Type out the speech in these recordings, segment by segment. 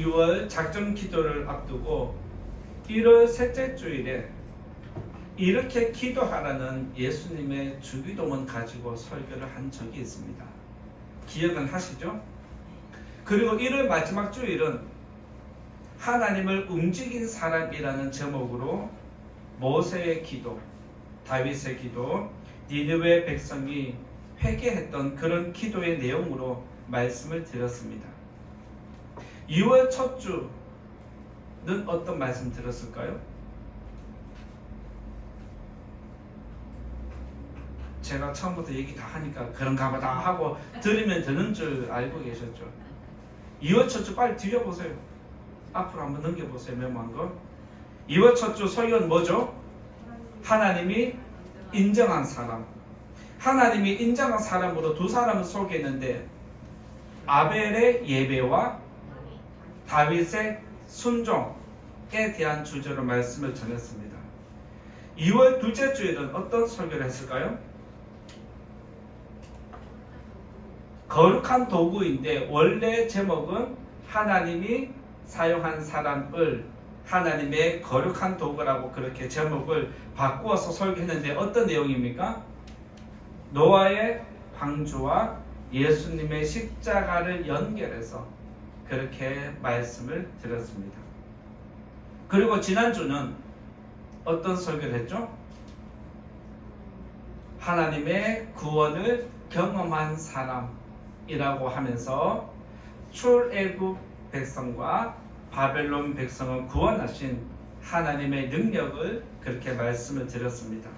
2월 작정 기도를 앞두고 1월 셋째 주일에 이렇게 기도하라는 예수님의 주기도문 가지고 설교를 한 적이 있습니다. 기억은 하시죠? 그리고 1월 마지막 주일은 하나님을 움직인 사람이라는 제목으로 모세의 기도, 다윗의 기도, 니느웨 백성이 회개했던 그런 기도의 내용으로 말씀을 드렸습니다. 2월 첫 주는 어떤 말씀 들었을까요? 제가 처음부터 얘기 다 하니까 그런가 보다 하고 들으면 되는 줄 알고 계셨죠. 2월 첫 주 빨리 뒤져보세요. 앞으로 한번 넘겨보세요. 메모한 거. 2월 첫 주 설교는 뭐죠? 하나님이 인정한 사람. 하나님이 인정한 사람으로 두 사람을 소개했는데 아벨의 예배와 다윗의 순종에 대한 주제로 말씀을 전했습니다. 2월 둘째 주에는 어떤 설교를 했을까요? 거룩한 도구인데 원래 제목은 하나님이 사용한 사람을 하나님의 거룩한 도구라고 그렇게 제목을 바꾸어서 설교했는데 어떤 내용입니까? 노아의 방주와 예수님의 십자가를 연결해서 그렇게 말씀을 드렸습니다. 그리고 지난주는 어떤 설교를 했죠? 하나님의 구원을 경험한 사람이라고 하면서 출애굽 백성과 바벨론 백성을 구원하신 하나님의 능력을 그렇게 말씀을 드렸습니다.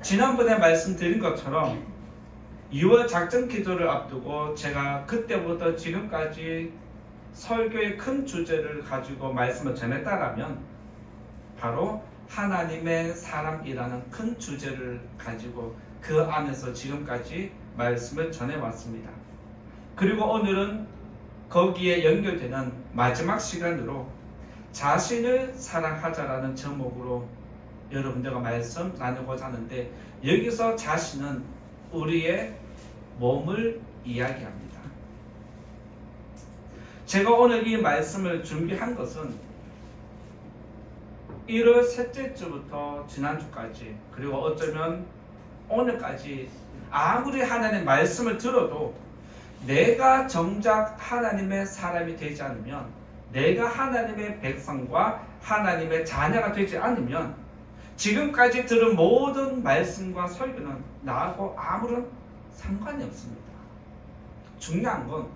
지난번에 말씀드린 것처럼 2월 작정 기도를 앞두고 제가 그때부터 지금까지 설교의 큰 주제를 가지고 말씀을 전했다라면 바로 하나님의 사람이라는 큰 주제를 가지고 그 안에서 지금까지 말씀을 전해왔습니다. 그리고 오늘은 거기에 연결되는 마지막 시간으로 자신을 사랑하자라는 제목으로 여러분들과 말씀 나누고자 하는데 여기서 자신은 우리의 몸을 이야기합니다. 제가 오늘 이 말씀을 준비한 것은 1월 셋째 주부터 지난주까지 그리고 어쩌면 오늘까지 아무리 하나님의 말씀을 들어도 내가 정작 하나님의 사람이 되지 않으면 내가 하나님의 백성과 하나님의 자녀가 되지 않으면 지금까지 들은 모든 말씀과 설교는 나하고 아무런 상관이 없습니다. 중요한 건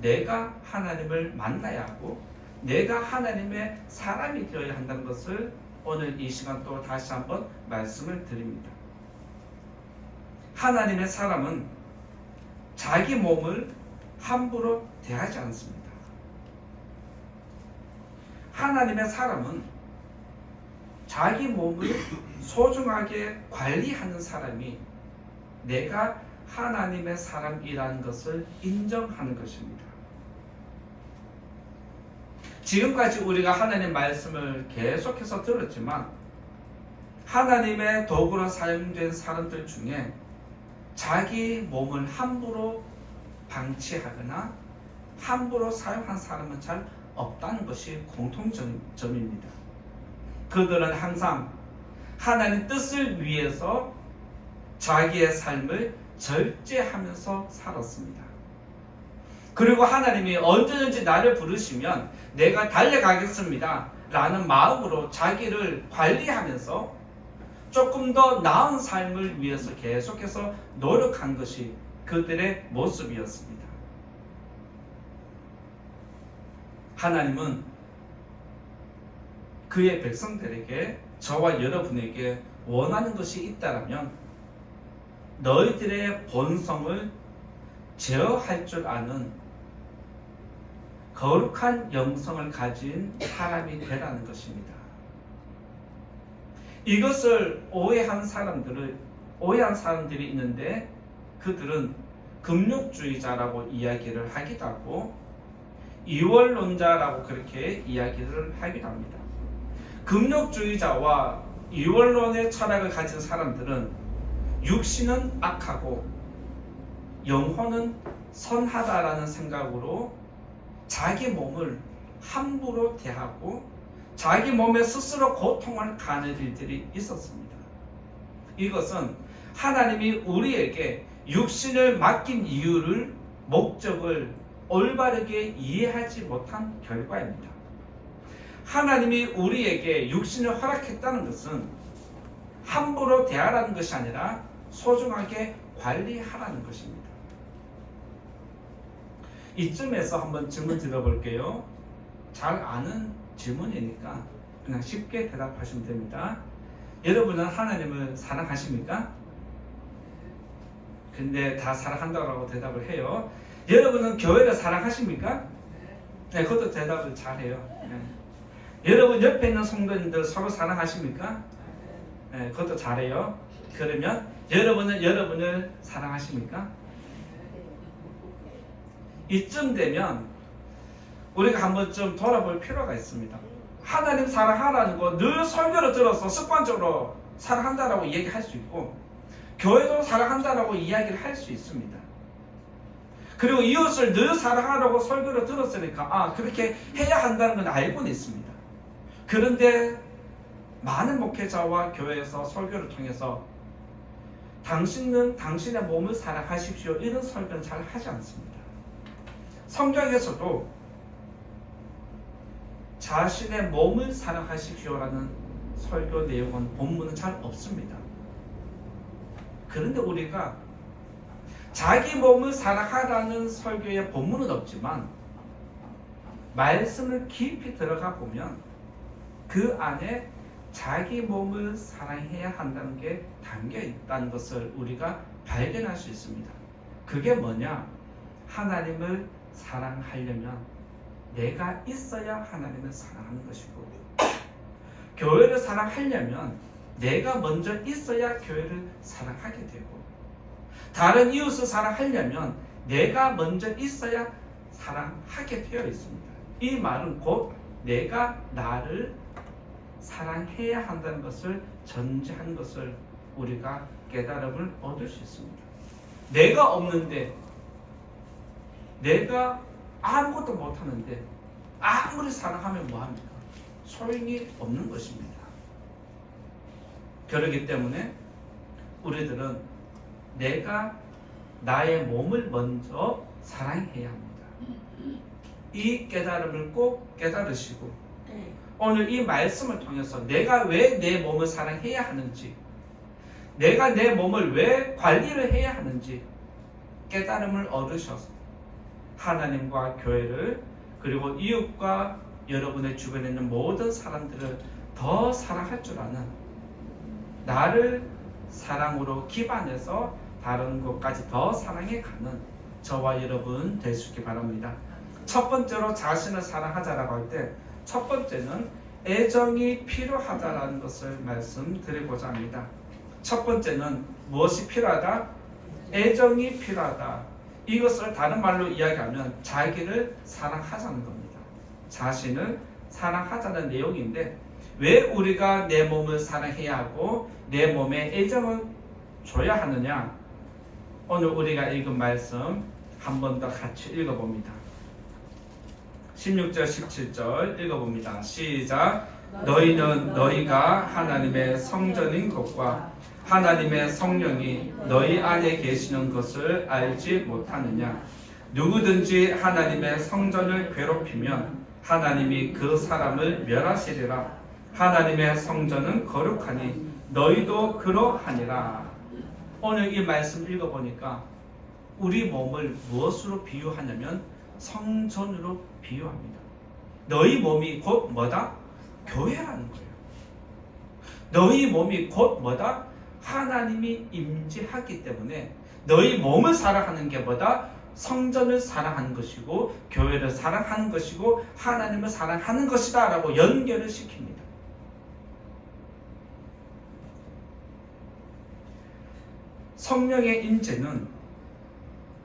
내가 하나님을 만나야 하고 내가 하나님의 사람이 되어야 한다는 것을 오늘 이 시간 또 다시 한번 말씀을 드립니다. 하나님의 사람은 자기 몸을 함부로 대하지 않습니다. 하나님의 사람은 자기 몸을 소중하게 관리하는 사람이 내가 하나님의 사람이라는 것을 인정하는 것입니다. 지금까지 우리가 하나님의 말씀을 계속해서 들었지만 하나님의 도구로 사용된 사람들 중에 자기 몸을 함부로 방치하거나 함부로 사용한 사람은 잘 없다는 것이 공통점입니다. 그들은 항상 하나님 뜻을 위해서 자기의 삶을 절제하면서 살았습니다. 그리고 하나님이 언제든지 나를 부르시면 내가 달려가겠습니다 라는 마음으로 자기를 관리하면서 조금 더 나은 삶을 위해서 계속해서 노력한 것이 그들의 모습이었습니다. 하나님은 그의 백성들에게 저와 여러분에게 원하는 것이 있다면 너희들의 본성을 제어할 줄 아는 거룩한 영성을 가진 사람이 되라는 것입니다. 이것을 오해한 사람들이 있는데 그들은 금욕주의자라고 이야기를 하기도 하고 이원론자라고 그렇게 이야기를 하기도 합니다. 금욕주의자와 이원론의 철학을 가진 사람들은 육신은 악하고 영혼은 선하다라는 생각으로 자기 몸을 함부로 대하고 자기 몸에 스스로 고통을 가는 일들이 있었습니다. 이것은 하나님이 우리에게 육신을 맡긴 이유를, 목적을 올바르게 이해하지 못한 결과입니다. 하나님이 우리에게 육신을 허락했다는 것은 함부로 대하라는 것이 아니라 소중하게 관리하라는 것입니다. 이쯤에서 한번 질문 드려볼게요. 잘 아는 질문이니까 그냥 쉽게 대답하시면 됩니다. 여러분은 하나님을 사랑하십니까? 근데 다 사랑한다고 대답을 해요. 여러분은 교회를 사랑하십니까? 네, 그것도 대답을 잘해요. 네. 여러분 옆에 있는 성도님들 서로 사랑하십니까? 네, 그것도 잘해요. 그러면 여러분은 여러분을 사랑하십니까? 이쯤 되면 우리가 한번 좀 돌아볼 필요가 있습니다. 하나님 사랑하라는 거 늘 설교를 들어서 습관적으로 사랑한다라고 얘기할 수 있고, 교회도 사랑한다라고 이야기를 할 수 있습니다. 그리고 이웃을 늘 사랑하라고 설교를 들었으니까 그렇게 해야 한다는 건 알고는 있습니다. 그런데 많은 목회자와 교회에서 설교를 통해서 당신은 당신의 몸을 사랑하십시오, 이런 설교는 잘 하지 않습니다. 성경에서도 자신의 몸을 사랑하십시오라는 설교 내용은 본문은 잘 없습니다. 그런데 우리가 자기 몸을 사랑하라는 설교의 본문은 없지만 말씀을 깊이 들어가 보면 그 안에 자기 몸을 사랑해야 한다는 게 담겨 있다는 것을 우리가 발견할 수 있습니다. 그게 뭐냐? 하나님을 사랑하려면 내가 있어야 하나님을 사랑하는 것이고, 교회를 사랑하려면 내가 먼저 있어야 교회를 사랑하게 되고, 다른 이웃을 사랑하려면 내가 먼저 있어야 사랑하게 되어 있습니다. 이 말은 곧 내가 나를 사랑해야 한다는 것을 전제한 것을 우리가 깨달음을 얻을 수 있습니다. 내가 없는데, 내가 아무것도 못하는데 아무리 사랑하면 뭐합니까? 소용이 없는 것입니다. 그렇기 때문에 우리들은 내가 나의 몸을 먼저 사랑해야 합니다. 이 깨달음을 꼭 깨달으시고 오늘 이 말씀을 통해서 내가 왜 내 몸을 사랑해야 하는지, 내가 내 몸을 왜 관리를 해야 하는지 깨달음을 얻으셔서 하나님과 교회를, 그리고 이웃과 여러분의 주변에 있는 모든 사람들을 더 사랑할 줄 아는, 나를 사랑으로 기반해서 다른 것까지 더 사랑해 가는 저와 여러분 될 수 있기 바랍니다. 첫 번째로 자신을 사랑하자라고 할 때 첫 번째는 애정이 필요하다라는 것을 말씀드리고자 합니다. 첫 번째는 무엇이 필요하다? 애정이 필요하다. 이것을 다른 말로 이야기하면 자기를 사랑하자는 겁니다. 자신을 사랑하자는 내용인데, 왜 우리가 내 몸을 사랑해야 하고 내 몸에 애정을 줘야 하느냐? 오늘 우리가 읽은 말씀 한 번 더 같이 읽어봅니다. 16절 17절 읽어봅니다. 시작. 너희는 너희가 하나님의 성전인 것과 하나님의 성령이 너희 안에 계시는 것을 알지 못하느냐? 누구든지 하나님의 성전을 괴롭히면 하나님이 그 사람을 멸하시리라. 하나님의 성전은 거룩하니 너희도 그러하니라. 오늘 이 말씀 읽어보니까 우리 몸을 무엇으로 비유하냐면 성전으로 비유합니다. 너희 몸이 곧 뭐다? 교회라는 거예요. 너희 몸이 곧 뭐다? 하나님이 임재하기 때문에 너희 몸을 사랑하는 게 뭐다? 성전을 사랑하는 것이고 교회를 사랑하는 것이고 하나님을 사랑하는 것이다 라고 연결을 시킵니다. 성령의 임재는,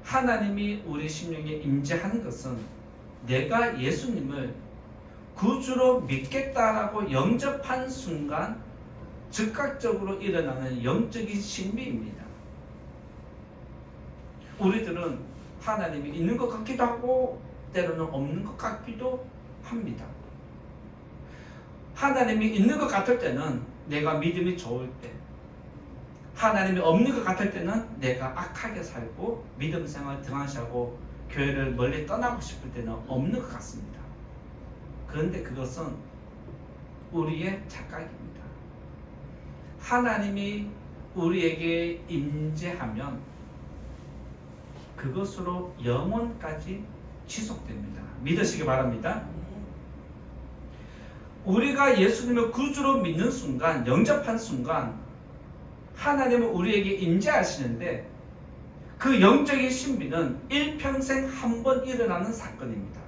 하나님이 우리 심령에 임재하는 것은 내가 예수님을 구주로 믿겠다라고 영접한 순간 즉각적으로 일어나는 영적인 신비입니다. 우리들은 하나님이 있는 것 같기도 하고 때로는 없는 것 같기도 합니다. 하나님이 있는 것 같을 때는 내가 믿음이 좋을 때, 하나님이 없는 것 같을 때는 내가 악하게 살고 믿음 생활 등한시하고 교회를 멀리 떠나고 싶을 때는 없는 것 같습니다. 그런데 그것은 우리의 착각입니다. 하나님이 우리에게 임재하면 그것으로 영원까지 지속됩니다. 믿으시기 바랍니다. 우리가 예수님을 구주로 믿는 순간, 영접한 순간 하나님은 우리에게 임재하시는데 그 영적인 신비는 일평생 한 번 일어나는 사건입니다.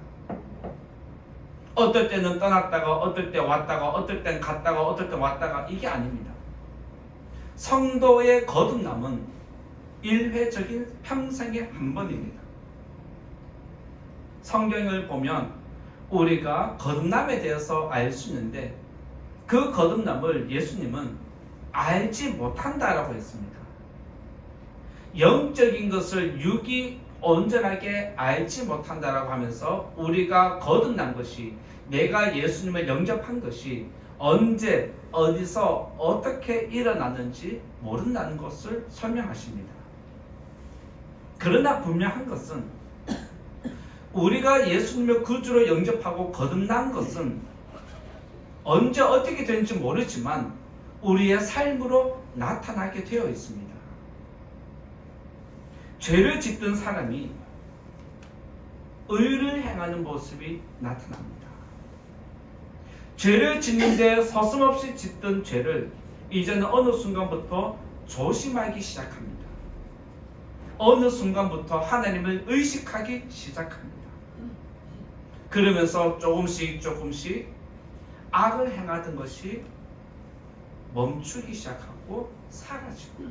어떨 때는 떠났다가 어떨 때 왔다가 어떨 땐 갔다가 어떨 때 왔다가 이게 아닙니다. 성도의 거듭남은 일회적인 평생에 한 번입니다. 성경을 보면 우리가 거듭남에 대해서 알 수 있는데 그 거듭남을 예수님은 알지 못한다라고 했습니다. 영적인 것을 육이 온전하게 알지 못한다라고 하면서 우리가 거듭난 것이, 내가 예수님을 영접한 것이 언제 어디서 어떻게 일어났는지 모른다는 것을 설명하십니다. 그러나 분명한 것은 우리가 예수님을 구주로 영접하고 거듭난 것은 언제 어떻게 되는지 모르지만 우리의 삶으로 나타나게 되어 있습니다. 죄를 짓던 사람이 의를 행하는 모습이 나타납니다. 죄를 짓는데 서슴없이 짓던 죄를 이제는 어느 순간부터 조심하기 시작합니다. 어느 순간부터 하나님을 의식하기 시작합니다. 그러면서 조금씩 악을 행하던 것이 멈추기 시작하고 사라지고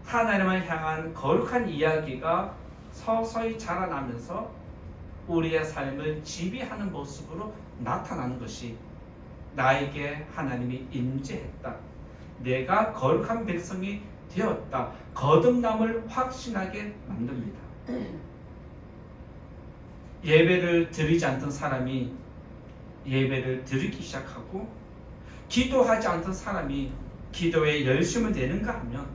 하나님을 향한 거룩한 이야기가 서서히 자라나면서 우리의 삶을 지배하는 모습으로 나타나는 것이 나에게 하나님이 임재했다, 내가 거룩한 백성이 되었다, 거듭남을 확신하게 만듭니다. 예배를 드리지 않던 사람이 예배를 드리기 시작하고 기도하지 않던 사람이 기도에 열심을 내는가 하면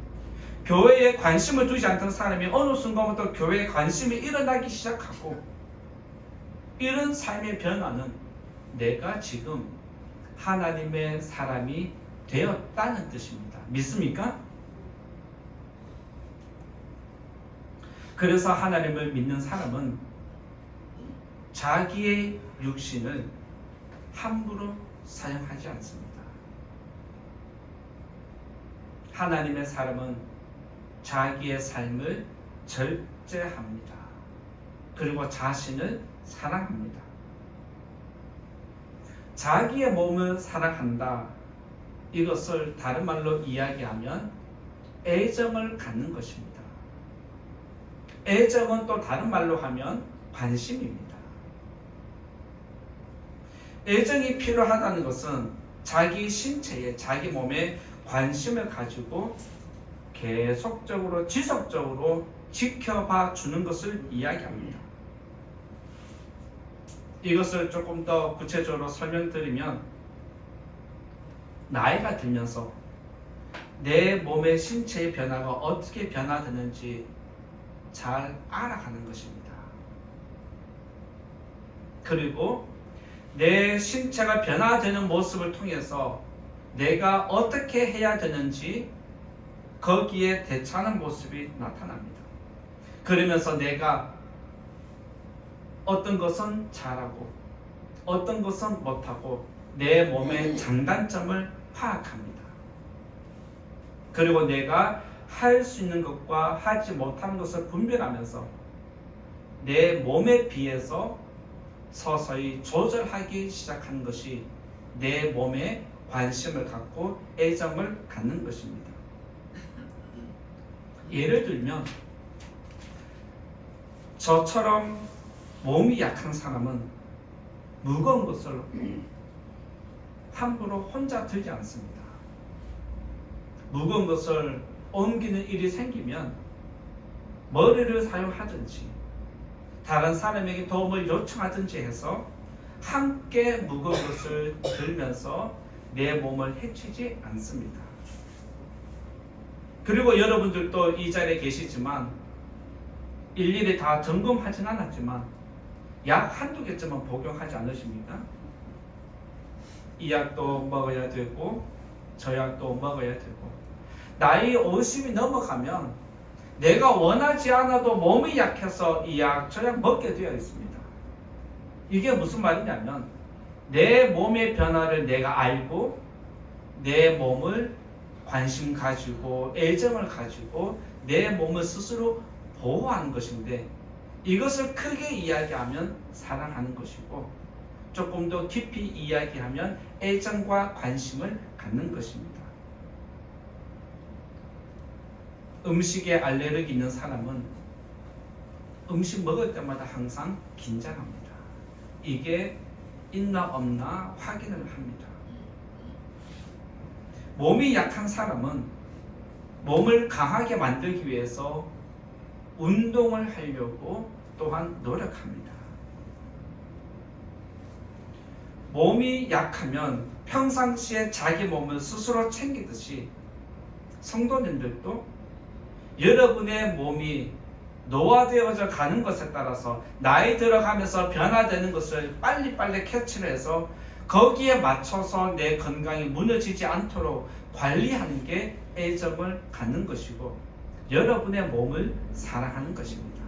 교회에 관심을 두지 않던 사람이 어느 순간부터 교회에 관심이 일어나기 시작하고, 이런 삶의 변화는 내가 지금 하나님의 사람이 되었다는 뜻입니다. 믿습니까? 그래서 하나님을 믿는 사람은 자기의 육신을 함부로 사용하지 않습니다. 하나님의 사람은 자기의 삶을 절제합니다. 그리고 자신을 사랑합니다. 자기의 몸을 사랑한다, 이것을 다른 말로 이야기하면 애정을 갖는 것입니다. 애정은 또 다른 말로 하면 관심입니다. 애정이 필요하다는 것은 자기 신체에, 자기 몸에 관심을 가지고 계속적으로 지속적으로 지켜봐 주는 것을 이야기합니다. 이것을 조금 더 구체적으로 설명드리면, 나이가 들면서 내 몸의 신체의 변화가 어떻게 변화되는지 잘 알아가는 것입니다. 그리고 내 신체가 변화되는 모습을 통해서 내가 어떻게 해야 되는지 거기에 대처하는 모습이 나타납니다. 그러면서 내가 어떤 것은 잘하고 어떤 것은 못하고 내 몸의 장단점을 파악합니다. 그리고 내가 할 수 있는 것과 하지 못하는 것을 분별하면서 내 몸에 비해서 서서히 조절하기 시작하는 것이 내 몸에 관심을 갖고 애정을 갖는 것입니다. 예를 들면 저처럼 몸이 약한 사람은 무거운 것을 함부로 혼자 들지 않습니다. 무거운 것을 옮기는 일이 생기면 머리를 사용하든지 다른 사람에게 도움을 요청하든지 해서 함께 무거운 것을 들면서 내 몸을 해치지 않습니다. 그리고 여러분들도 이 자리에 계시지만 일일이 다 점검하진 않았지만 약 한두 개쯤은 복용하지 않으십니까? 이 약도 먹어야 되고 저 약도 먹어야 되고 나이 50이 넘어가면 내가 원하지 않아도 몸이 약해서 이 약, 저 약 먹게 되어 있습니다. 이게 무슨 말이냐면 내 몸의 변화를 내가 알고 내 몸을 관심 가지고 애정을 가지고 내 몸을 스스로 보호하는 것인데 이것을 크게 이야기하면 사랑하는 것이고 조금 더 깊이 이야기하면 애정과 관심을 갖는 것입니다. 음식에 알레르기 있는 사람은 음식 먹을 때마다 항상 긴장합니다. 이게 있나 없나 확인을 합니다. 몸이 약한 사람은 몸을 강하게 만들기 위해서 운동을 하려고 또한 노력합니다. 몸이 약하면 평상시에 자기 몸을 스스로 챙기듯이 성도님들도 여러분의 몸이 노화되어져 가는 것에 따라서 나이 들어가면서 변화되는 것을 빨리빨리 캐치를 해서 거기에 맞춰서 내 건강이 무너지지 않도록 관리하는 게 애정을 갖는 것이고 여러분의 몸을 사랑하는 것입니다.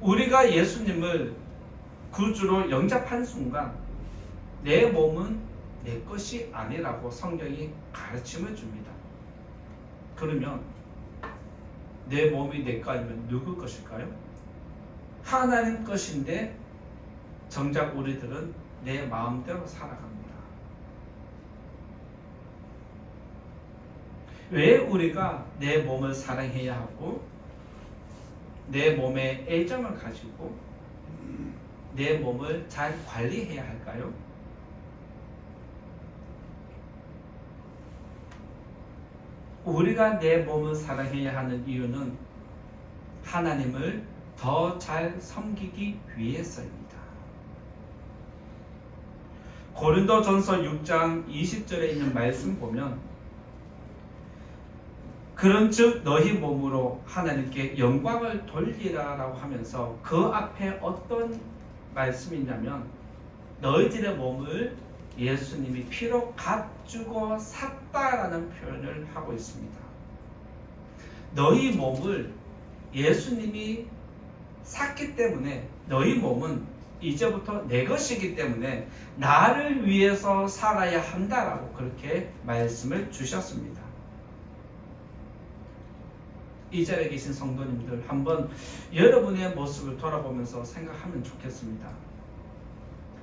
우리가 예수님을 구주로 영접한 순간 내 몸은 내 것이 아니라고 성경이 가르침을 줍니다. 그러면 내 몸이 내 거 아니면 누구 것일까요? 하나님 것인데 정작 우리들은 내 마음대로 살아갑니다. 왜 우리가 내 몸을 사랑해야 하고 내 몸에 애정을 가지고 내 몸을 잘 관리해야 할까요? 우리가 내 몸을 사랑해야 하는 이유는 하나님을 더 잘 섬기기 위해서입니다. 고린도전서 6장 20절에 있는 말씀 보면 그런즉 너희 몸으로 하나님께 영광을 돌리라라고 하면서 그 앞에 어떤 말씀이 있냐면 너희들의 몸을 예수님이 피로 값주고 샀다라는 표현을 하고 있습니다. 너희 몸을 예수님이 샀기 때문에 너희 몸은 이제부터 내 것이기 때문에 나를 위해서 살아야 한다라고 그렇게 말씀을 주셨습니다. 이 자리에 계신 성도님들 한번 여러분의 모습을 돌아보면서 생각하면 좋겠습니다.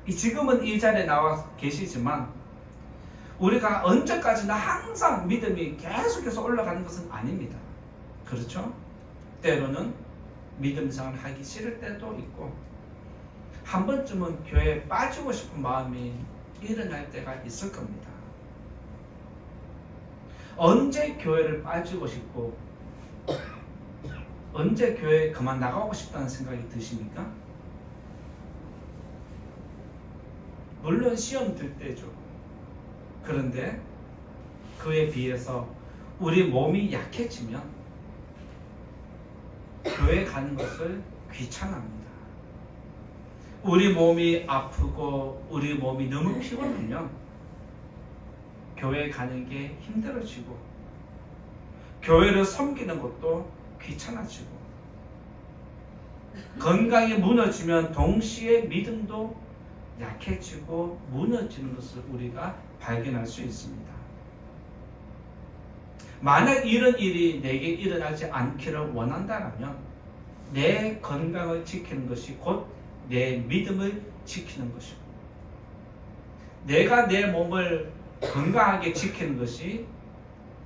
지금은 이 자리에 나와 계시지만 우리가 언제까지나 항상 믿음이 계속해서 올라가는 것은 아닙니다. 그렇죠? 때로는 믿음 생활을 하기 싫을 때도 있고 한 번쯤은 교회에 빠지고 싶은 마음이 일어날 때가 있을 겁니다. 언제 교회를 빠지고 싶고 언제 교회에 그만 나가고 싶다는 생각이 드십니까? 물론 시험 들 때죠. 그런데 그에 비해서 우리 몸이 약해지면 교회 가는 것을 귀찮아합니다. 우리 몸이 아프고 우리 몸이 너무 피곤하면 교회 가는 게 힘들어지고 교회를 섬기는 것도 귀찮아지고 건강이 무너지면 동시에 믿음도 약해지고 무너지는 것을 우리가 발견할 수 있습니다. 만약 이런 일이 내게 일어나지 않기를 원한다면 내 건강을 지키는 것이 곧 내 믿음을 지키는 것이고 내가 내 몸을 건강하게 지키는 것이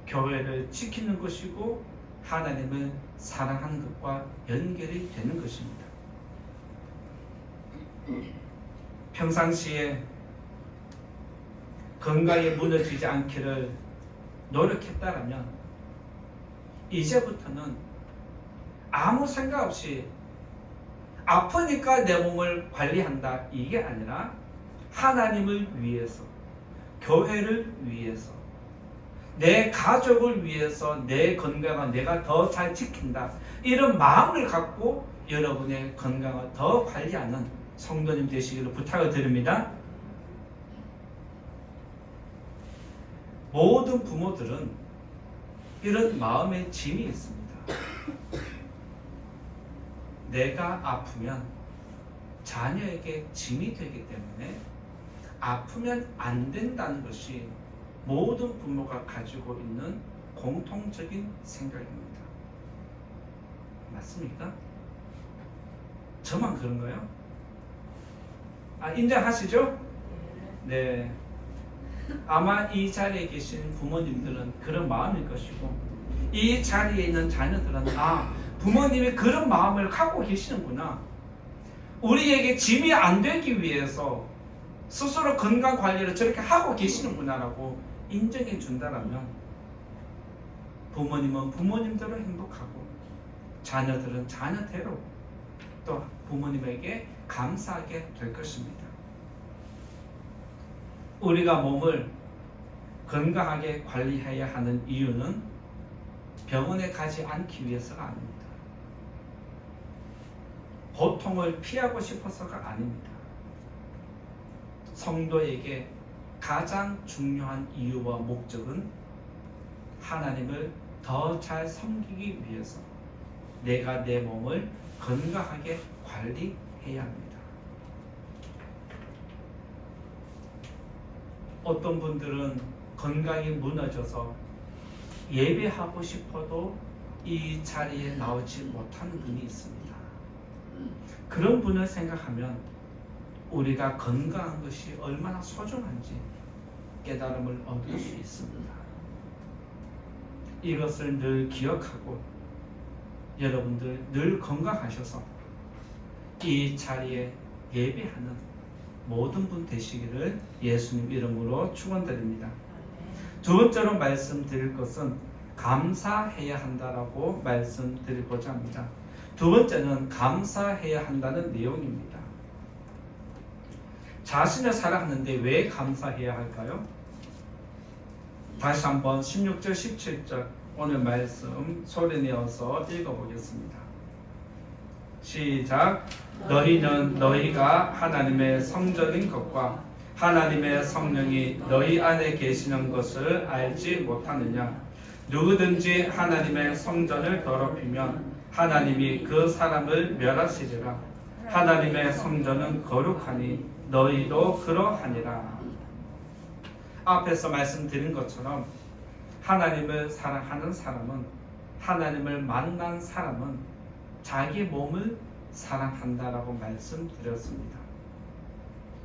교회를 지키는 것이고 하나님을 사랑하는 것과 연결이 되는 것입니다. 평상시에 건강이 무너지지 않기를 노력했다면 이제부터는 아무 생각 없이 아프니까 내 몸을 관리한다 이게 아니라 하나님을 위해서, 교회를 위해서, 내 가족을 위해서 내 건강을 내가 더 잘 지킨다 이런 마음을 갖고 여러분의 건강을 더 관리하는 성도님 되시기를 부탁을 드립니다. 모든 부모들은 이런 마음의 짐이 있습니다. 내가 아프면 자녀에게 짐이 되기 때문에 아프면 안 된다는 것이 모든 부모가 가지고 있는 공통적인 생각입니다. 맞습니까? 저만 그런가요? 인정하시죠? 네. 아마 이 자리에 계신 부모님들은 그런 마음일 것이고, 이 자리에 있는 자녀들은 부모님이 그런 마음을 갖고 계시는구나, 우리에게 짐이 안 되기 위해서 스스로 건강 관리를 저렇게 하고 계시는구나 라고 인정해 준다라면 부모님은 부모님대로 행복하고 자녀들은 자녀대로 또 부모님에게 감사하게 될 것입니다. 우리가 몸을 건강하게 관리해야 하는 이유는 병원에 가지 않기 위해서가 아닙니다. 고통을 피하고 싶어서가 아닙니다. 성도에게 가장 중요한 이유와 목적은 하나님을 더 잘 섬기기 위해서 내가 내 몸을 건강하게 관리해야 합니다. 어떤 분들은 건강이 무너져서 예배하고 싶어도 이 자리에 나오지 못하는 분이 있습니다. 그런 분을 생각하면 우리가 건강한 것이 얼마나 소중한지 깨달음을 얻을 수 있습니다. 이것을 늘 기억하고 여러분들 늘 건강하셔서 이 자리에 예배하는 모든 분 되시기를 예수님 이름으로 축원드립니다. 두 번째로 말씀드릴 것은 감사해야 한다라고 말씀드리고자 합니다. 두 번째는 감사해야 한다는 내용입니다. 자신을 사랑하는데 왜 감사해야 할까요? 다시 한번 16절 17절 오늘 말씀 소리내어서 읽어보겠습니다. 시작. 너희는 너희가 하나님의 성전인 것과 하나님의 성령이 너희 안에 계시는 것을 알지 못하느냐? 누구든지 하나님의 성전을 더럽히면 하나님이 그 사람을 멸하시리라. 하나님의 성전은 거룩하니 너희도 그러하니라. 앞에서 말씀드린 것처럼 하나님을 사랑하는 사람은, 하나님을 만난 사람은 자기 몸을 사랑한다라고 말씀드렸습니다.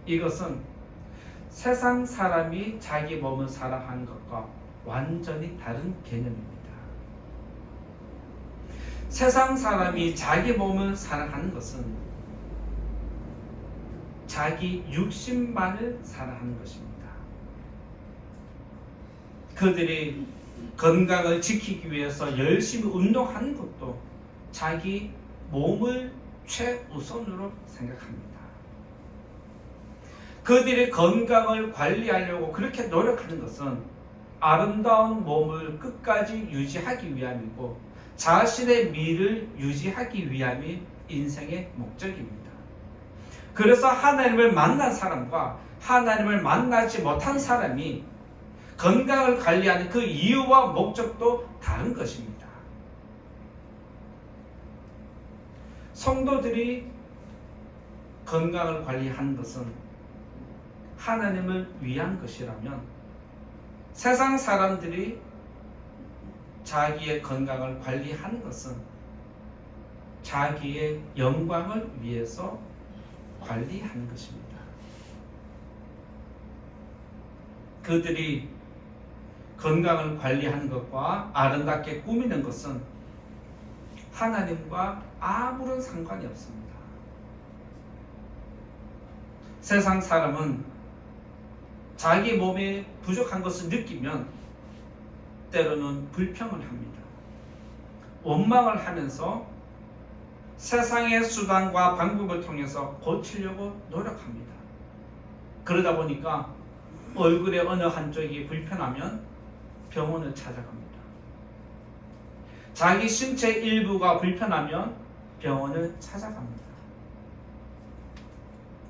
이것은 세상 사람이 자기 몸을 사랑하는 것과 완전히 다른 개념입니다. 세상 사람이 자기 몸을 사랑하는 것은 자기 육신만을 사랑하는 것입니다. 그들이 건강을 지키기 위해서 열심히 운동하는 것도 자기 몸을 최우선으로 생각합니다. 그들이 건강을 관리하려고 그렇게 노력하는 것은 아름다운 몸을 끝까지 유지하기 위함이고 자신의 미를 유지하기 위함이 인생의 목적입니다. 그래서 하나님을 만난 사람과 하나님을 만나지 못한 사람이 건강을 관리하는 그 이유와 목적도 다른 것입니다. 성도들이 건강을 관리하는 것은 하나님을 위한 것이라면 세상 사람들이 자기의 건강을 관리하는 것은 자기의 영광을 위해서 관리하는 것입니다. 그들이 건강을 관리하는 것과 아름답게 꾸미는 것은 하나님과 아무런 상관이 없습니다. 세상 사람은 자기 몸에 부족한 것을 느끼면 때로는 불평을 합니다. 원망을 하면서 세상의 수단과 방법을 통해서 고치려고 노력합니다. 그러다 보니까 얼굴의 어느 한쪽이 불편하면 병원을 찾아갑니다. 자기 신체 일부가 불편하면 병원을 찾아갑니다.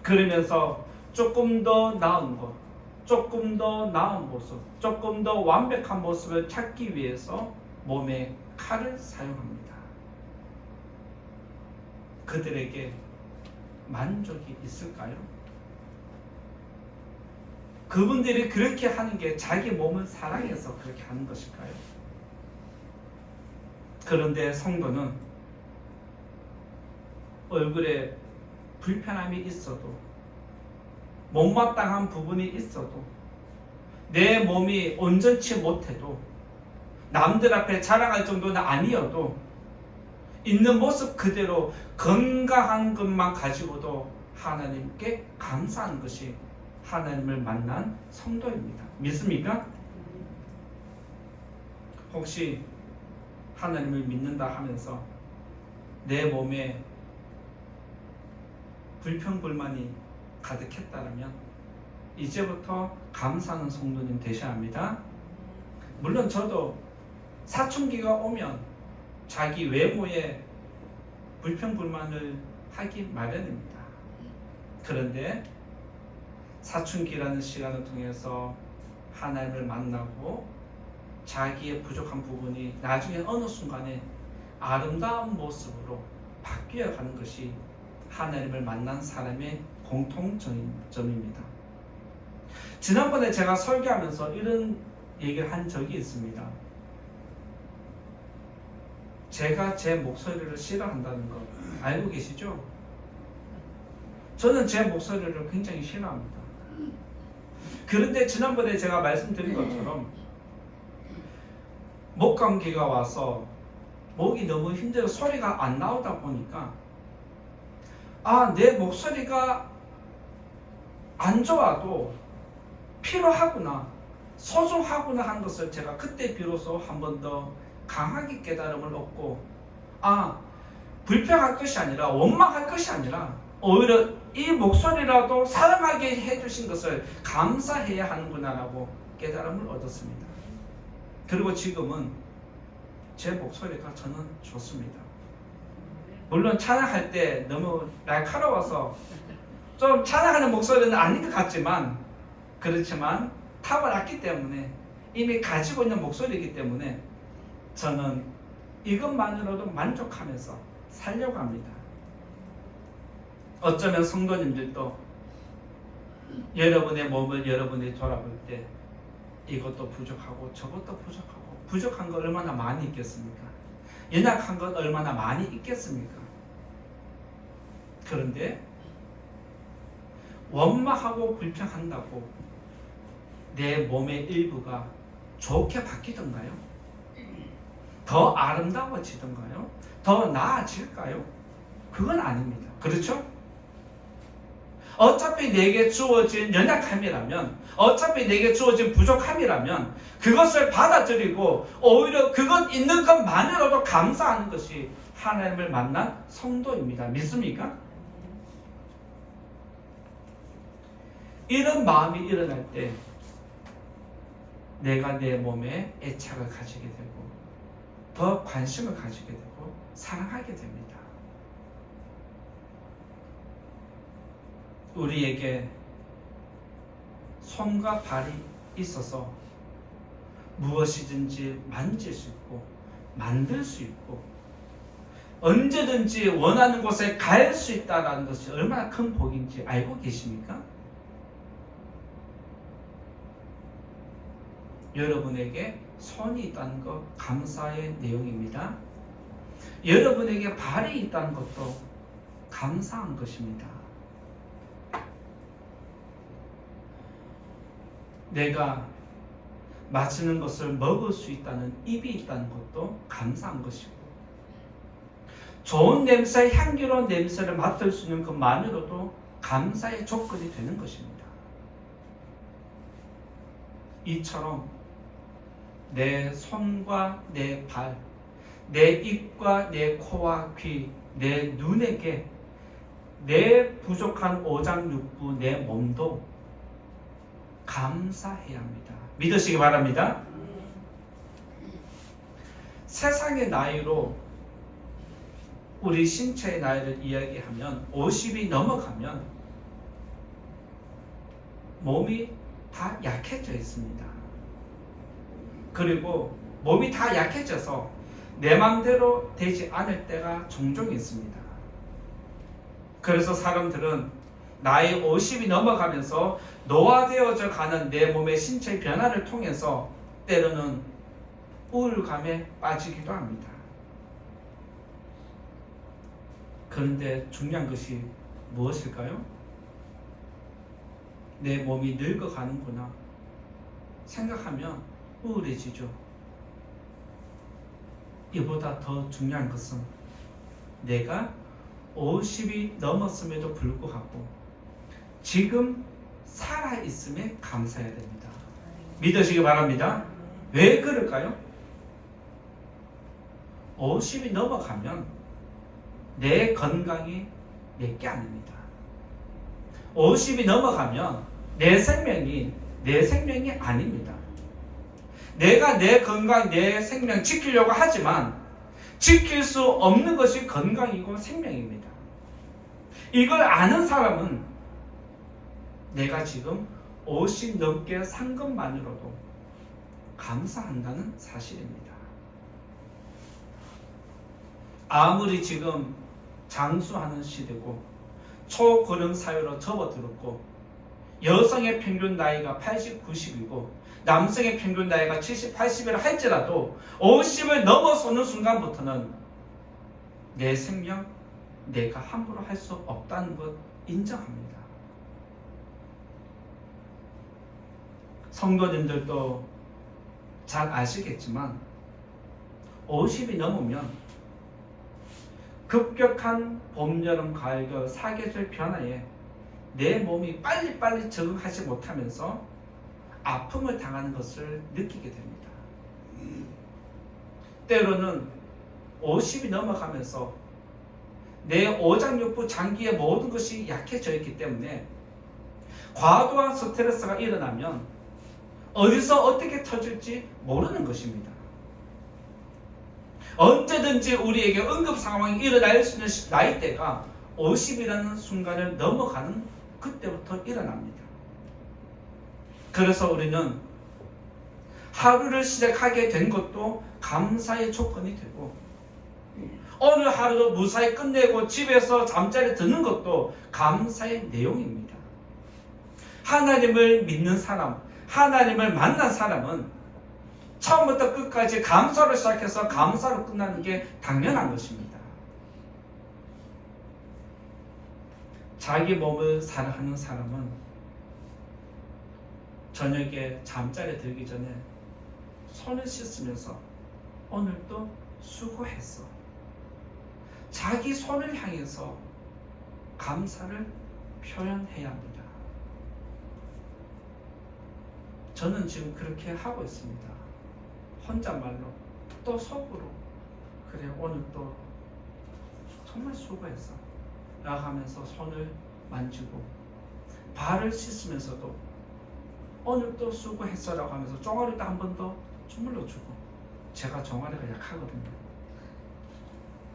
그러면서 조금 더 나은 것, 조금 더 나은 모습, 조금 더 완벽한 모습을 찾기 위해서 몸에 칼을 사용합니다. 그들에게 만족이 있을까요? 그분들이 그렇게 하는 게 자기 몸을 사랑해서 그렇게 하는 것일까요? 그런데 성도는 얼굴에 불편함이 있어도, 못마땅한 부분이 있어도, 내 몸이 온전치 못해도, 남들 앞에 자랑할 정도는 아니어도 있는 모습 그대로 건강한 것만 가지고도 하나님께 감사하는 것이 하나님을 만난 성도입니다. 믿습니까? 혹시 하나님을 믿는다 하면서 내 몸에 불평불만이 가득했다면 이제부터 감사하는 성도님 되셔야 합니다. 물론 저도 사춘기가 오면 자기 외모에 불평불만을 하기 마련입니다. 그런데 사춘기라는 시간을 통해서 하나님을 만나고 자기의 부족한 부분이 나중에 어느 순간에 아름다운 모습으로 바뀌어가는 것이 하나님을 만난 사람의 공통점입니다. 지난번에 제가 설교하면서 이런 얘기를 한 적이 있습니다. 제가 제 목소리를 싫어한다는 거 알고 계시죠? 저는 제 목소리를 굉장히 싫어합니다. 그런데 지난번에 제가 말씀드린 것처럼 목 감기가 와서 목이 너무 힘들어 소리가 안 나오다 보니까 내 목소리가 안 좋아도 필요하구나, 소중하구나 한 것을 제가 그때 비로소 한 번 더 강하게 깨달음을 얻고, 불평할 것이 아니라 원망할 것이 아니라 오히려 이 목소리라도 사랑하게 해주신 것을 감사해야 하는구나라고 깨달음을 얻었습니다. 그리고 지금은 제 목소리가 저는 좋습니다. 물론 찬양할 때 너무 날카로워서 좀 찬양하는 목소리는 아닌 것 같지만, 그렇지만 타고났기 때문에 이미 가지고 있는 목소리이기 때문에 저는 이것만으로도 만족하면서 살려고 합니다. 어쩌면 성도님들도 여러분의 몸을 여러분이 돌아볼 때 이것도 부족하고 저것도 부족하고, 부족한 거 얼마나 많이 있겠습니까? 연약한 것 얼마나 많이 있겠습니까? 그런데 원망하고 불평한다고 내 몸의 일부가 좋게 바뀌던가요? 더 아름다워지던가요? 더 나아질까요? 그건 아닙니다. 그렇죠? 어차피 내게 주어진 연약함이라면, 어차피 내게 주어진 부족함이라면 그것을 받아들이고 오히려 그것 있는 것만으로도 감사하는 것이 하나님을 만난 성도입니다. 믿습니까? 이런 마음이 일어날 때 내가 내 몸에 애착을 가지게 되고 더 관심을 가지게 되고 사랑하게 됩니다. 우리에게 손과 발이 있어서 무엇이든지 만질 수 있고 만들 수 있고 언제든지 원하는 곳에 갈 수 있다는 것이 얼마나 큰 복인지 알고 계십니까? 여러분에게 손이 있다는 것 감사의 내용입니다. 여러분에게 발이 있다는 것도 감사한 것입니다. 내가 마시는 것을 먹을 수 있다는 입이 있다는 것도 감사한 것이고, 좋은 냄새, 향기로운 냄새를 맡을 수 있는 것만으로도 감사의 조건이 되는 것입니다. 이처럼 내 손과 내 발, 내 입과 내 코와 귀, 내 눈에게 내 부족한 오장육부 내 몸도 감사해야 합니다. 믿으시기 바랍니다. 세상의 나이로 우리 신체의 나이를 이야기하면 50이 넘어가면 몸이 다 약해져 있습니다. 그리고 몸이 다 약해져서 내 맘대로 되지 않을 때가 종종 있습니다. 그래서 사람들은 나이 50이 넘어가면서 노화되어져 가는 내 몸의 신체 변화를 통해서 때로는 우울감에 빠지기도 합니다. 그런데 중요한 것이 무엇일까요? 내 몸이 늙어가는구나 생각하면 우울해지죠. 이보다 더 중요한 것은 내가 50이 넘었음에도 불구하고 지금 살아있음에 감사해야 됩니다. 믿으시기 바랍니다. 왜 그럴까요? 50이 넘어가면 내 건강이 내게 아닙니다. 50이 넘어가면 내 생명이 아닙니다. 내가 내 건강, 내 생명 지키려고 하지만 지킬 수 없는 것이 건강이고 생명입니다. 이걸 아는 사람은 내가 지금 50 넘게 산 것만으로도 감사한다는 사실입니다. 아무리 지금 장수하는 시대고 초고령 사회로 접어들었고 여성의 평균 나이가 80, 90이고 남성의 평균 나이가 70, 80이라 할지라도 50을 넘어서는 순간부터는 내 생명 내가 함부로 할 수 없다는 것 인정합니다. 성도님들도 잘 아시겠지만 50이 넘으면 급격한 봄, 여름, 가을, 겨울 사계절 변화에 내 몸이 빨리빨리 적응하지 못하면서 아픔을 당하는 것을 느끼게 됩니다. 때로는 50이 넘어가면서 내 오장육부 장기의 모든 것이 약해져 있기 때문에 과도한 스트레스가 일어나면 어디서 어떻게 터질지 모르는 것입니다. 언제든지 우리에게 응급 상황이 일어날 수 있는 나이대가 50이라는 순간을 넘어가는 그때부터 일어납니다. 그래서 우리는 하루를 시작하게 된 것도 감사의 조건이 되고 오늘 하루도 무사히 끝내고 집에서 잠자리 드는 것도 감사의 내용입니다. 하나님을 믿는 사람, 하나님을 만난 사람은 처음부터 끝까지 감사로 시작해서 감사로 끝나는 게 당연한 것입니다. 자기 몸을 사랑하는 사람은 저녁에 잠자리에 들기 전에 손을 씻으면서 오늘도 수고했어. 자기 손을 향해서 감사를 표현해야 합니다. 저는 지금 그렇게 하고 있습니다. 혼잣말로 또 속으로 그래 오늘 또 정말 수고했어 라고 하면서 손을 만지고 발을 씻으면서도 오늘 또 수고했어 라고 하면서 종아리도 한 번 더 주물러주고 제가 종아리가 약하거든요.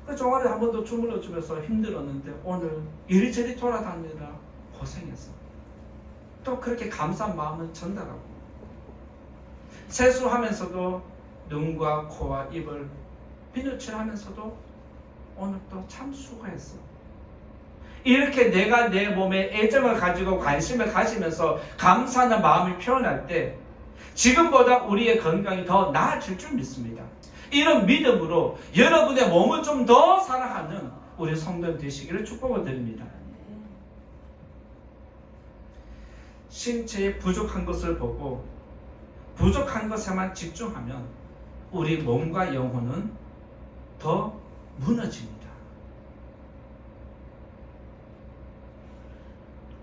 그 종아리 한 번 더 주물러주면서 힘들었는데 오늘 이리저리 돌아다니느라 고생했어. 또 그렇게 감사한 마음을 전달하고 세수하면서도 눈과 코와 입을 비누칠하면서도 오늘 또 참 수고했어. 이렇게 내가 내 몸에 애정을 가지고 관심을 가지면서 감사하는 마음을 표현할 때 지금보다 우리의 건강이 더 나아질 줄 믿습니다. 이런 믿음으로 여러분의 몸을 좀 더 사랑하는 우리 성도님 되시기를 축복을 드립니다. 신체에 부족한 것을 보고 부족한 것에만 집중하면 우리 몸과 영혼은 더 무너집니다.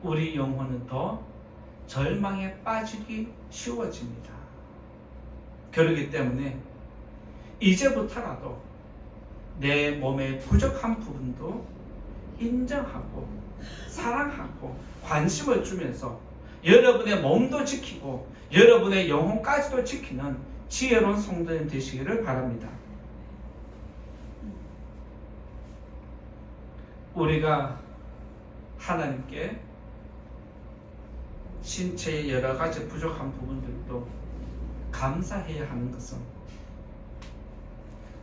우리 영혼은 더 절망에 빠지기 쉬워집니다. 그렇기 때문에 이제부터라도 내 몸의 부족한 부분도 인정하고 사랑하고 관심을 주면서 여러분의 몸도 지키고 여러분의 영혼까지도 지키는 지혜로운 성도님 되시기를 바랍니다. 우리가 하나님께 신체의 여러 가지 부족한 부분들도 감사해야 하는 것은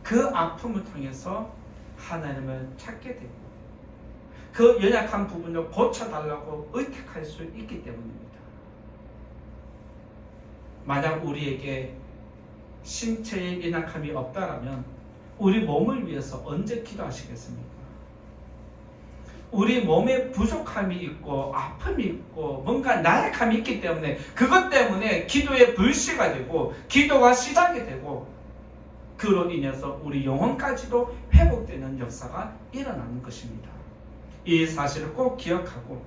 그 아픔을 통해서 하나님을 찾게 되고 그 연약한 부분을 고쳐달라고 의탁할 수 있기 때문입니다. 만약 우리에게 신체의 연약함이 없다라면 우리 몸을 위해서 언제 기도하시겠습니까? 우리 몸에 부족함이 있고 아픔이 있고 뭔가 나약함이 있기 때문에 그것 때문에 기도에 불씨가 되고 기도가 시작이 되고 그로 인해서 우리 영혼까지도 회복되는 역사가 일어나는 것입니다. 이 사실을 꼭 기억하고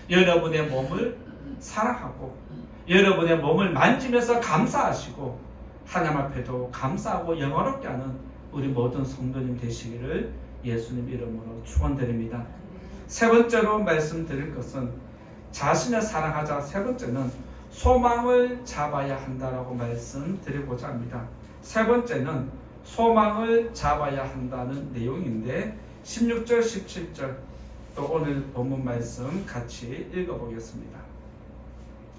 여러분의 몸을 사랑하고 여러분의 몸을 만지면서 감사하시고 하나님 앞에도 감사하고 영화롭게 하는 우리 모든 성도님 되시기를 예수님 이름으로 축원드립니다. 세 번째로 말씀드릴 것은 자신을 사랑하자. 세 번째는 소망을 잡아야 한다라고 말씀드리고자 합니다. 세 번째는 소망을 잡아야 한다는 내용인데 16절 17절 또 오늘 본문 말씀 같이 읽어보겠습니다.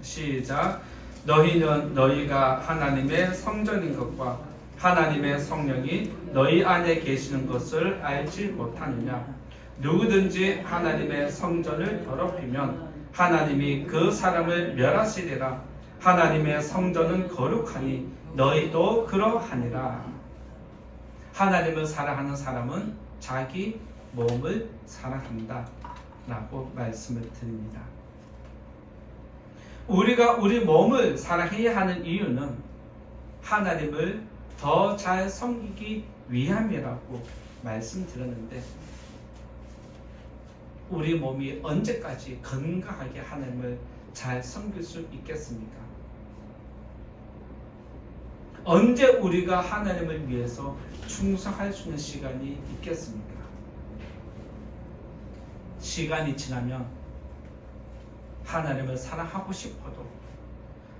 시작. 너희는 너희가 하나님의 성전인 것과 하나님의 성령이 너희 안에 계시는 것을 알지 못하느냐. 누구든지 하나님의 성전을 더럽히면 하나님이 그 사람을 멸하시리라. 하나님의 성전은 거룩하니 너희도 그러하니라. 하나님을 사랑하는 사람은 자기 몸을 사랑한다 라고 말씀을 드립니다. 우리가 우리 몸을 사랑해야 하는 이유는 하나님을 더 잘 섬기기 위함이라고 말씀드렸는데 우리 몸이 언제까지 건강하게 하나님을 잘 섬길 수 있겠습니까? 언제 우리가 하나님을 위해서 충성할 수 있는 시간이 있겠습니까? 시간이 지나면 하나님을 사랑하고 싶어도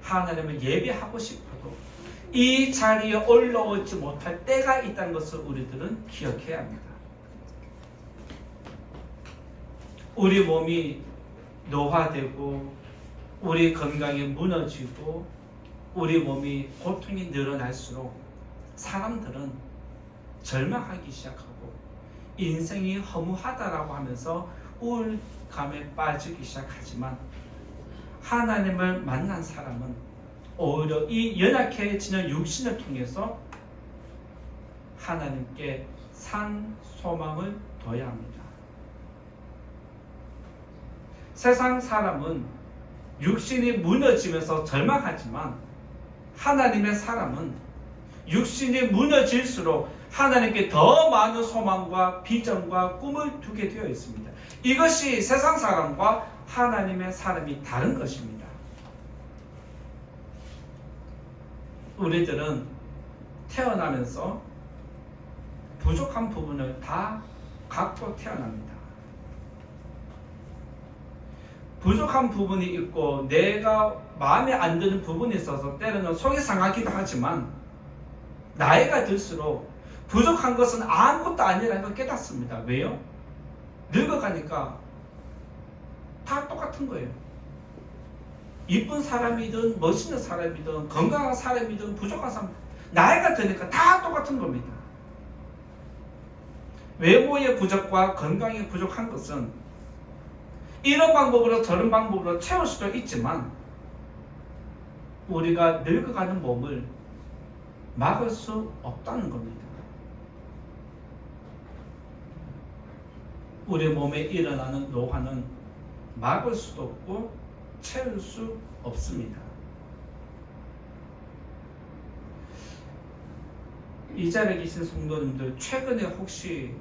하나님을 예배하고 싶어도 이 자리에 올라오지 못할 때가 있다는 것을 우리들은 기억해야 합니다. 우리 몸이 노화되고 우리 건강이 무너지고 우리 몸이 고통이 늘어날수록 사람들은 절망하기 시작하고 인생이 허무하다라고 하면서 우울감에 빠지기 시작하지만 하나님을 만난 사람은 오히려 이 연약해지는 육신을 통해서 하나님께 산 소망을 둬야 합니다. 세상 사람은 육신이 무너지면서 절망하지만 하나님의 사람은 육신이 무너질수록 하나님께 더 많은 소망과 비전과 꿈을 두게 되어 있습니다. 이것이 세상 사람과 하나님의 사람이 다른 것입니다. 우리들은 태어나면서 부족한 부분을 다 갖고 태어납니다. 부족한 부분이 있고 내가 마음에 안 드는 부분이 있어서 때로는 속이 상하기도 하지만 나이가 들수록 부족한 것은 아무것도 아니라는 걸 깨닫습니다. 왜요? 늙어가니까 다 똑같은 거예요. 이쁜 사람이든 멋있는 사람이든 건강한 사람이든 부족한 사람, 나이가 드니까 다 똑같은 겁니다. 외모의 부족과 건강의 부족한 것은 이런 방법으로 저런 방법으로 채울 수도 있지만 우리가 늙어가는 몸을 막을 수 없다는 겁니다. 우리 몸에 일어나는 노화는 막을 수도 없고 채울 수 없습니다. 이 자리에 계신 성도님들 최근에 혹시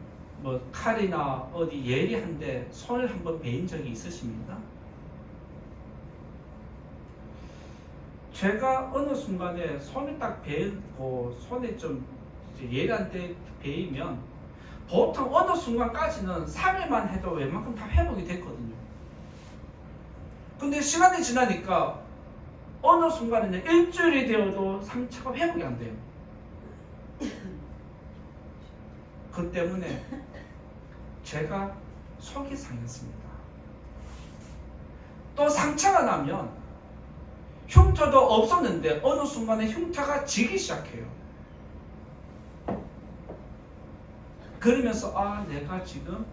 칼이나 어디 예리한데 손을 한번 베인 적이 있으십니까? 제가 어느 순간에 손이 딱 베이고 손에 좀 예리한데 베이면 보통 어느 순간까지는 3일만 해도 웬만큼 다 회복이 됐거든요. 근데 시간이 지나니까 어느 순간에는 일주일이 되어도 상처가 회복이 안 돼요. 그 때문에 제가 속이 상했습니다. 또 상처가 나면 흉터도 없었는데 어느 순간에 흉터가 지기 시작해요. 그러면서 내가 지금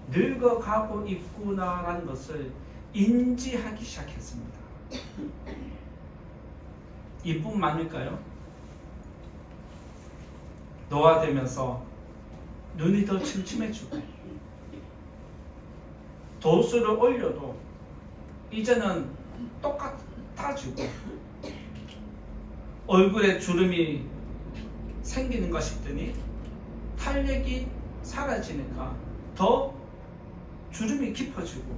늙어가고 있구나라는 것을 인지하기 시작했습니다. 이뿐만일까요? 노화되면서 눈이 더 침침해지고 도수를 올려도 이제는 똑같아지고 얼굴에 주름이 생기는가 싶더니 탄력이 사라지니까 더 주름이 깊어지고,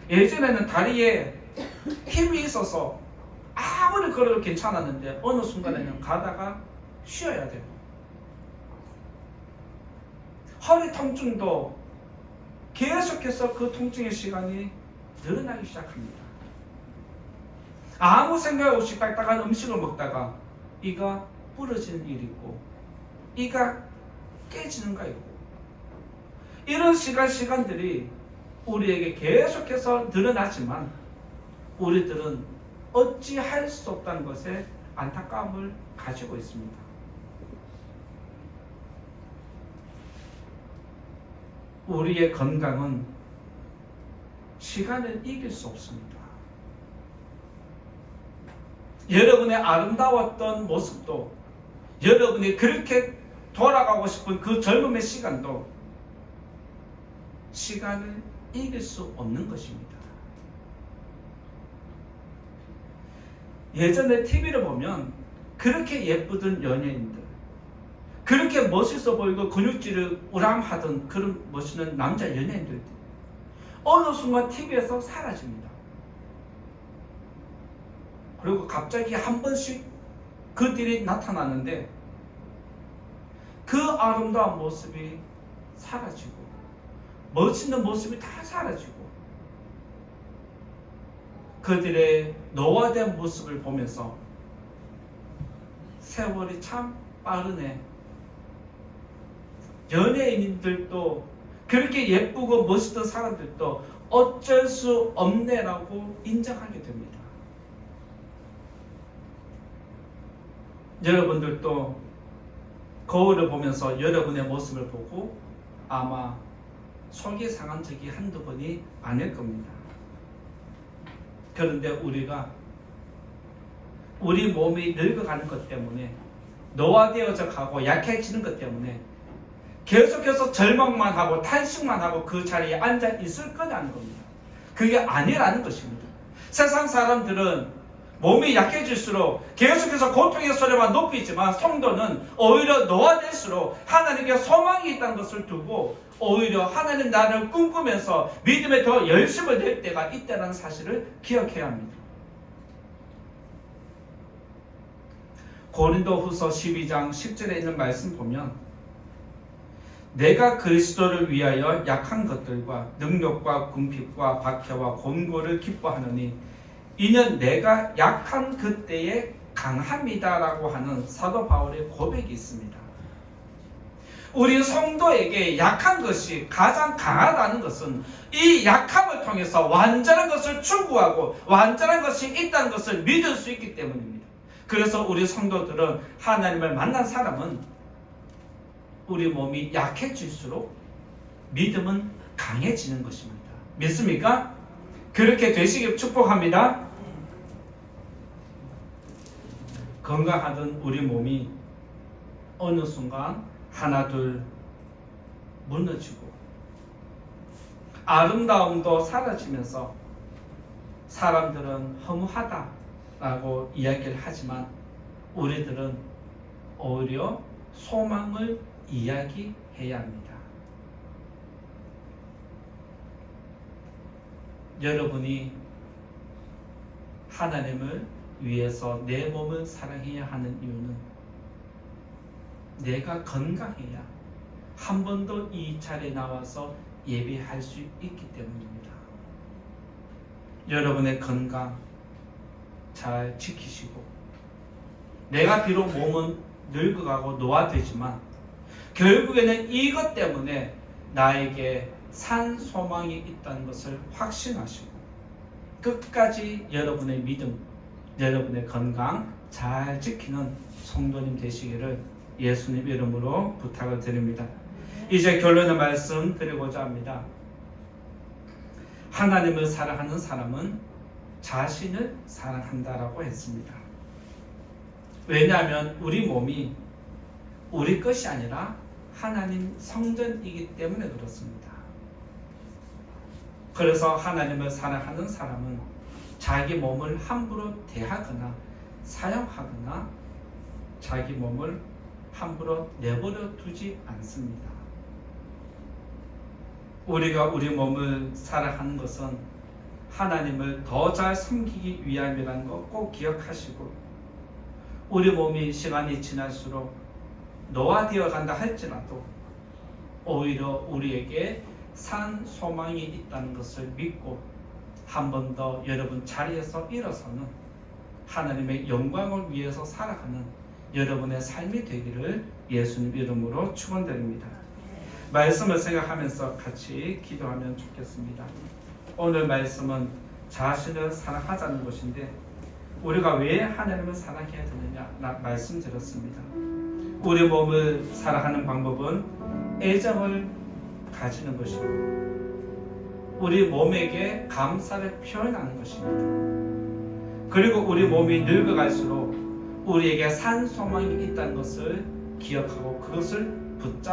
예전에는 다리에 힘이 있어서 아무리 걸어도 괜찮았는데 어느 순간에는 가다가 쉬어야 되고, 허리 통증도 계속해서 그 통증의 시간이 늘어나기 시작합니다. 아무 생각 없이 딱딱한 음식을 먹다가 이가 부러지는 일이 있고 이가 깨지는 거 있고, 이런 시간들이 우리에게 계속해서 늘어나지만 우리들은 어찌할 수 없다는 것에 안타까움을 가지고 있습니다. 우리의 건강은 시간을 이길 수 없습니다. 여러분의 아름다웠던 모습도, 여러분이 그렇게 돌아가고 싶은 그 젊음의 시간도 시간을 이길 수 없는 것입니다. 예전에 TV를 보면 그렇게 예쁘던 연예인들, 그렇게 멋있어 보이고 근육질을 우람하던 그런 멋있는 남자 연예인들 어느 순간 TV에서 사라집니다. 그리고 갑자기 한 번씩 그들이 나타나는데 그 아름다운 모습이 사라지고 멋있는 모습이 다 사라지고, 그들의 노화된 모습을 보면서 세월이 참 빠르네, 연예인들도 그렇게 예쁘고 멋있던 사람들도 어쩔 수 없네라고 인정하게 됩니다. 여러분들도 거울을 보면서 여러분의 모습을 보고 아마 속이 상한 적이 한두 번이 아닐 겁니다. 그런데 우리가 우리 몸이 늙어가는 것 때문에, 노화되어져 가고 약해지는 것 때문에 계속해서 절망만 하고 탄식만 하고 그 자리에 앉아 있을 거냐는 겁니다. 그게 아니라는 것입니다. 세상 사람들은 몸이 약해질수록 계속해서 고통의 소리만 높이지만, 성도는 오히려 노화될수록 하나님께 소망이 있다는 것을 두고 오히려 하나님 나라를 꿈꾸면서 믿음에 더 열심을 낼 때가 있다는 사실을 기억해야 합니다. 고린도후서 12장 10절에 있는 말씀 보면, 내가 그리스도를 위하여 약한 것들과 능력과 궁핍과 박해와 곤고를 기뻐하느니 이는 내가 약한 그때에 강함이다라고 하는 사도 바울의 고백이 있습니다. 우리 성도에게 약한 것이 가장 강하다는 것은 이 약함을 통해서 완전한 것을 추구하고 완전한 것이 있다는 것을 믿을 수 있기 때문입니다. 그래서 우리 성도들은, 하나님을 만난 사람은 우리 몸이 약해질수록 믿음은 강해지는 것입니다. 믿습니까? 그렇게 되시길 축복합니다. 건강하던 우리 몸이 어느 순간 하나둘 무너지고 아름다움도 사라지면서 사람들은 허무하다라고 이야기를 하지만 우리들은 오히려 소망을 이야기해야 합니다. 여러분이 하나님을 위해서 내 몸을 사랑해야 하는 이유는 내가 건강해야 한 번 더 이 자리에 나와서 예배할 수 있기 때문입니다. 여러분의 건강 잘 지키시고, 내가 비록 몸은 늙어가고 노화되지만 결국에는 이것 때문에 나에게 산 소망이 있다는 것을 확신하시고 끝까지 여러분의 믿음, 여러분의 건강 잘 지키는 성도님 되시기를 예수님 이름으로 부탁을 드립니다. 이제 결론의 말씀 드리고자 합니다. 하나님을 사랑하는 사람은 자신을 사랑한다라고 했습니다. 왜냐하면 우리 몸이 우리 것이 아니라 하나님 성전이기 때문에 그렇습니다. 그래서 하나님을 사랑하는 사람은 자기 몸을 함부로 대하거나 사용하거나 자기 몸을 함부로 내버려 두지 않습니다. 우리가 우리 몸을 사랑하는 것은 하나님을 더 잘 섬기기 위함이라는 거 꼭 기억하시고, 우리 몸이 시간이 지날수록 노화되어 간다 할지라도 오히려 우리에게 산 소망이 있다는 것을 믿고 한 번 더 여러분 자리에서 일어서는 하나님의 영광을 위해서 살아가는 여러분의 삶이 되기를 예수님 이름으로 축원드립니다. 말씀을 생각하면서 같이 기도하면 좋겠습니다. 오늘 말씀은 자신을 사랑하자는 것인데 우리가 왜 하나님을 사랑해야 되느냐 말씀드렸습니다. 우리 몸을 사랑하는 방법은 애정을 가지는 것이고 우리 몸에게 감사를 표현하는 것입니다. 그리고 우리 몸이 늙어갈수록 우리에게 산 소망이 있다는 것을 기억하고 그것을 붙잡